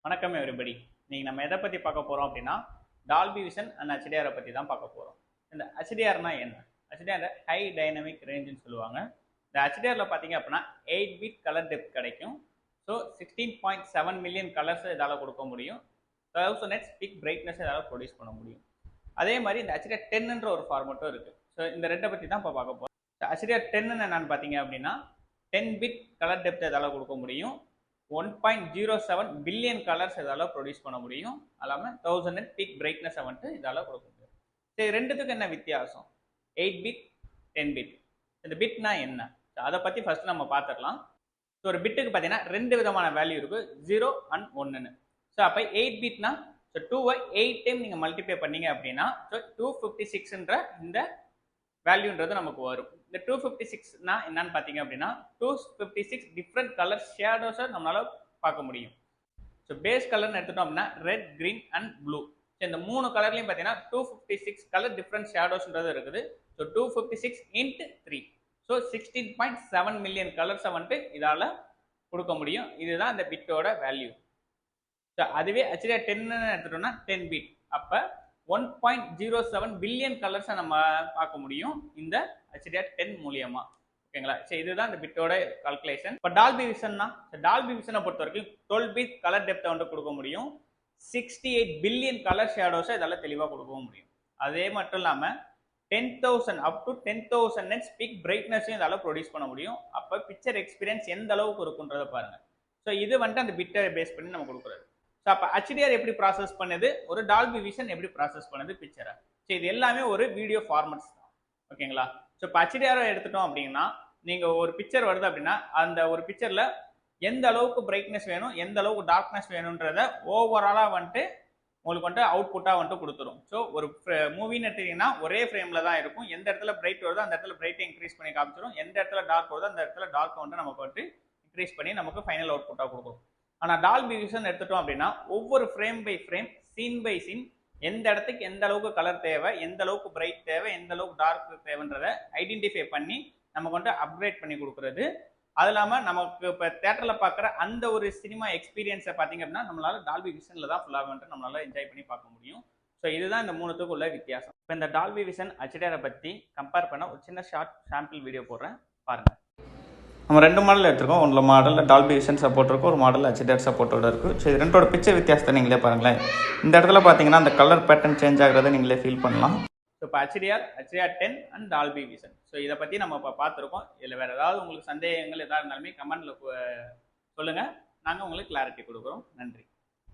வணக்கம் எவ்ரிபடி. இன்னைக்கு நம்ம எதை பற்றி பார்க்க போகிறோம் அப்படின்னா டால்பி விஷன் அண்ட் ஹெச்டிஆரை பற்றி தான் பார்க்க போகிறோம். இந்த ஹெச்டிஆர்னா என்ன? ஹெச்டிஆர் ஹை டைனமிக் ரேஞ்சுன்னு சொல்லுவாங்க. இந்த ஹெச்டிஆரில் பார்த்தீங்க அப்படின்னா 8 பிட் கலர் டெப்த் கிடைக்கும். ஸோ 16.7 மில்லியன் கலர்ஸ் இதால் கொடுக்க முடியும். 1000 நெட்ஸ் பிக் பிரைட்னஸ் இதால் ப்ரொடியூஸ் பண்ண முடியும். அதே மாதிரி இந்த ஹெச்டிஆர் 10ன்ற ஒரு ஃபார்மெட்டும் இருக்குது. ஸோ இந்த ரெண்டை பற்றி தான் இப்போ பார்க்க போகிறோம். ஹெச்டிஆர் 10 என்னன்னு பார்த்தீங்க அப்படின்னா 10 பிட் கலர் டெப்த் இதால் கொடுக்க முடியும். 1.07 பில்லியன் கலர்ஸ் இதால் ப்ரொடியூஸ் பண்ண முடியும். அல்லாமல் 1000 நெட் பீக் பிரைட்னஸை வந்துட்டு இதால் கொடுக்க முடியும். சரி, ரெண்டுத்துக்கு என்ன வித்தியாசம்? 8 பிட் 10 பிட். இந்த பிட்னா என்ன? அதை பற்றி ஃபர்ஸ்ட் நம்ம பார்த்துடலாம். ஸோ ஒரு பிட்டுக்கு பார்த்தீங்கன்னா ரெண்டு விதமான வேல்யூ இருக்குது, 0 and 1ன்னு. ஸோ அப்போ 8 பிட்னா ஸோ 2வை 8 டைம் நீங்கள் மல்டிப்ளை பண்ணீங்க அப்படின்னா ஸோ 256ன்ற இந்த வேல்யூன்றது நமக்கு வரும். இந்த 256னா என்னன்னு பார்த்தீங்க அப்படின்னா 256 டிஃப்ரெண்ட் கலர் ஷேடோஸை நம்மளால பார்க்க முடியும். ஸோ பேஸ் கலர்னு எடுத்துட்டோம் அப்படின்னா red, green and blue. So இந்த மூணு கலர்லையும் பார்த்தீங்கன்னா 256 கலர் டிஃப்ரெண்ட் ஷேடோஸ்ன்றது இருக்குது. ஸோ 256 × 3. ஸோ 16.7 மில்லியன் கலர்ஸை வந்துட்டு இதால் கொடுக்க முடியும். இதுதான் இந்த பிட்டோட வேல்யூ. ஸோ அதுவே ஹெச்டிஆர் 10ன்னு எடுத்துட்டோம்னா 10 பிட். அப்போ 1.07 பில்லியன் கலர்ஸை நம்ம பார்க்க முடியும் இந்த ஹெச்டிஆர் 10 மூலியமா. ஓகேங்களா? சரி, இதுதான் இந்த பிட்டோட கால்குலேஷன். இப்போ டால்பி விஷன்னா, டால்பி விஷனை பொறுத்த வரைக்கும் 12 பிட் கலர் டெப்த்தை வந்து கொடுக்க முடியும். 68 பில்லியன் கலர் ஷேடோஸை இதெல்லாம் தெளிவாக கொடுக்கவும் முடியும். அதே மட்டும் இல்லாமல் 10,000 அப் டு 10,000 நெட்ஸ் பிக் பிரைட்னஸையும் இதால் ப்ரொடியூஸ் பண்ண முடியும். அப்போ பிக்சர் எக்ஸ்பீரியன்ஸ் எந்த அளவுக்கு இருக்குன்றதை பாருங்க. ஸோ இது வந்துட்டு அந்த பிட்டை பேஸ் பண்ணி நம்ம கொடுக்குறது. ஸோ அப்போ ஹெச்டிஆர் எப்படி ப்ராசஸ் பண்ணுது, ஒரு டால்பி விஷன் எப்படி ப்ராசஸ் பண்ணுது பிக்சரை. ஸோ இது எல்லாமே ஒரு வீடியோ ஃபார்மட்ஸ் தான். ஓகேங்களா? ஸோ இப்போ ஹெச்டிஆரை எடுத்துட்டோம் அப்படின்னா நீங்கள் ஒரு பிக்சர் வருது அப்படின்னா அந்த ஒரு பிக்சரில் எந்த அளவுக்கு பிரைட்னஸ் வேணும், எந்த அளவுக்கு டார்க்னஸ் வேணுன்றத ஓவராலாக வந்துட்டு உங்களுக்கு வந்துட்டு அவுட்புட்டாக வந்துட்டு கொடுத்துரும். ஸோ ஒரு மூவின்னு எடுத்தீங்கன்னா ஒரே ஃப்ரேமில் தான் இருக்கும். எந்த இடத்துல பிரைட் வருதோ அந்த இடத்துல பிரைட்டை இன்க்ரீஸ் பண்ணி காமிச்சிடும். எந்த இடத்துல டார்க் வருதோ அந்த இடத்துல டார்க் வந்துட்டு நமக்கு வந்துட்டு இன்க்ரீஸ் பண்ணி நமக்கு ஃபைனல் அவுட்புட்டாக கொடுக்கும். ஆனால் டால்பி விஷன் எடுத்துட்டோம் அப்படின்னா ஒவ்வொரு frame by frame, scene by scene எந்த இடத்துக்கு எந்த அளவுக்கு கலர் தேவை, எந்த அளவுக்கு பிரைட் தேவை, எந்த அளவுக்கு டார்க் தேவைன்றதை ஐடென்டிஃபை பண்ணி நமக்கு வந்துட்டு அப்கிரேட் பண்ணி கொடுக்குறது. அது இல்லாமல் நமக்கு இப்போ தேட்டரில் பார்க்குற அந்த ஒரு சினிமா எக்ஸ்பீரியன்ஸை பார்த்தீங்க அப்படின்னா நம்மளால டால்பி விஷனில் தான் ஃபுல்லாக வந்துட்டு நம்மளால என்ஜாய் பண்ணி பார்க்க முடியும். ஸோ இதுதான் இந்த மூணுத்துக்கு உள்ள வித்தியாசம். இப்போ இந்த டால்பி விஷன் ஹெச்டிஆரை பற்றி கம்பேர் பண்ண ஒரு சின்ன ஷார்ட் சாம்பிள் வீடியோ போடுறேன், பாருங்கள். நம்ம ரெண்டு மாடல் எடுத்துருக்கோம். ஒன்று மாடலில் டால்பி விஷன் சப்போர்ட் இருக்கும், ஒரு மாடல் ஹெச்டிஆர் சப்போர்ட்டோட இருக்குது. ஸோ இது ரெண்டோட பிக்சர் வித்தியாசத்தை நீங்களே பாருங்களேன். இந்த இடத்துல பார்த்தீங்கன்னா அந்த கலர் பேட்டர்ன் சேஞ்ச் ஆகிறத நீங்களே ஃபீல் பண்ணலாம். ஸோ இப்போ HDR 10 and Dolby vision. So இதை பற்றி நம்ம இப்போ பார்த்துருக்கோம். இதில் வேறு ஏதாவது உங்களுக்கு சந்தேகங்கள் எதாவது இருந்தாலுமே கமெண்ட்டில் சொல்லுங்கள், நாங்கள் உங்களுக்கு கிளாரிட்டி கொடுக்குறோம். நன்றி.